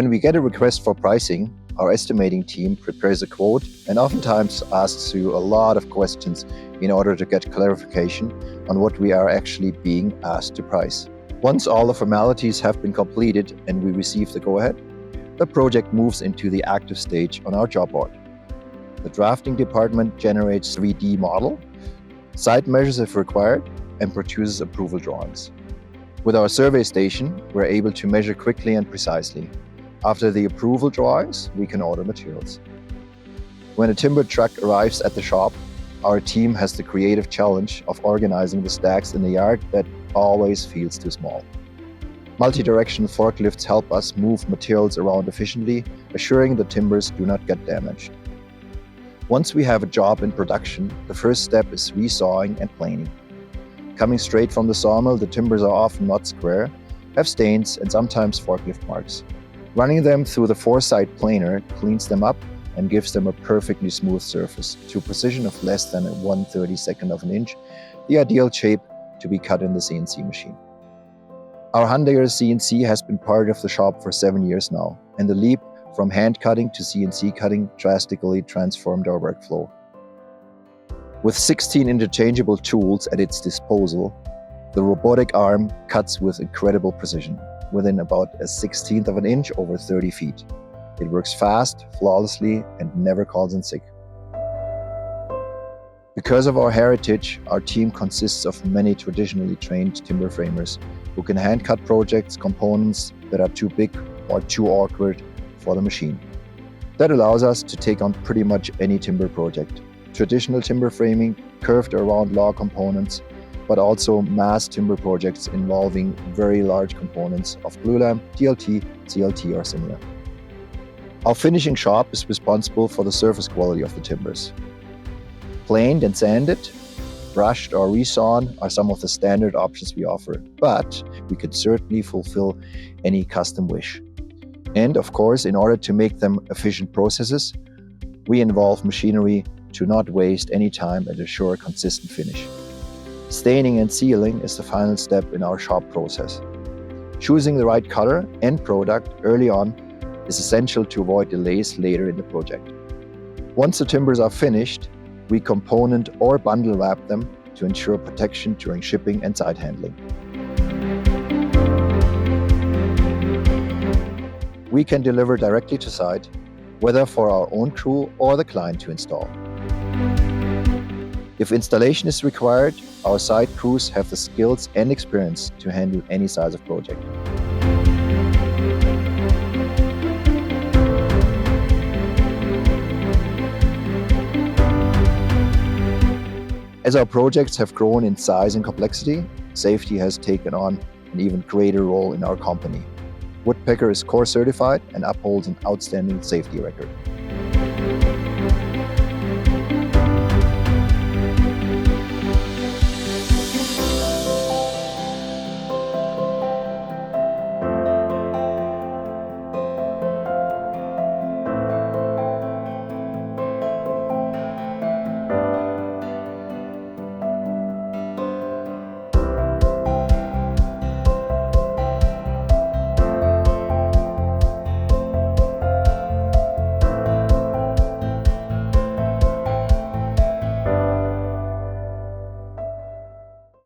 When we get a request for pricing, our estimating team prepares a quote and oftentimes asks you a lot of questions in order to get clarification on what we are actually being asked to price. Once all the formalities have been completed and we receive the go-ahead, the project moves into the active stage on our job board. The drafting department generates 3D model, site measures if required, and produces approval drawings. With our survey station, we're able to measure quickly and precisely. After the approval drawings, we can order materials. When a timber truck arrives at the shop, our team has the creative challenge of organizing the stacks in the yard that always feels too small. Multi-directional forklifts help us move materials around efficiently, assuring the timbers do not get damaged. Once we have a job in production, the first step is resawing and planing. Coming straight from the sawmill, the timbers are often not square, have stains and sometimes forklift marks. Running them through the four-side planer cleans them up and gives them a perfectly smooth surface to a precision of less than 1/32 of an inch, the ideal shape to be cut in the CNC machine. Our Hundager CNC has been part of the shop for 7 years now, and the leap from hand cutting to CNC cutting drastically transformed our workflow. With 16 interchangeable tools at its disposal, the robotic arm cuts with incredible precision, within about 1/16 of an inch over 30 feet. It works fast, flawlessly, and never calls in sick. Because of our heritage, our team consists of many traditionally trained timber framers who can hand cut projects, components that are too big or too awkward for the machine. That allows us to take on pretty much any timber project. Traditional timber framing, curved or round log components, but also mass timber projects involving very large components of glulam, DLT, CLT or similar. Our finishing shop is responsible for the surface quality of the timbers. Planed and sanded, brushed or resawn are some of the standard options we offer, but we could certainly fulfill any custom wish. And of course, in order to make them efficient processes, we involve machinery to not waste any time and assure a consistent finish. Staining and sealing is the final step in our shop process. Choosing the right color and product early on is essential to avoid delays later in the project. Once the timbers are finished, we component or bundle wrap them to ensure protection during shipping and site handling. We can deliver directly to site, whether for our own crew or the client to install. If installation is required, our site crews have the skills and experience to handle any size of project. As our projects have grown in size and complexity, safety has taken on an even greater role in our company. Woodpecker is core certified and upholds an outstanding safety record.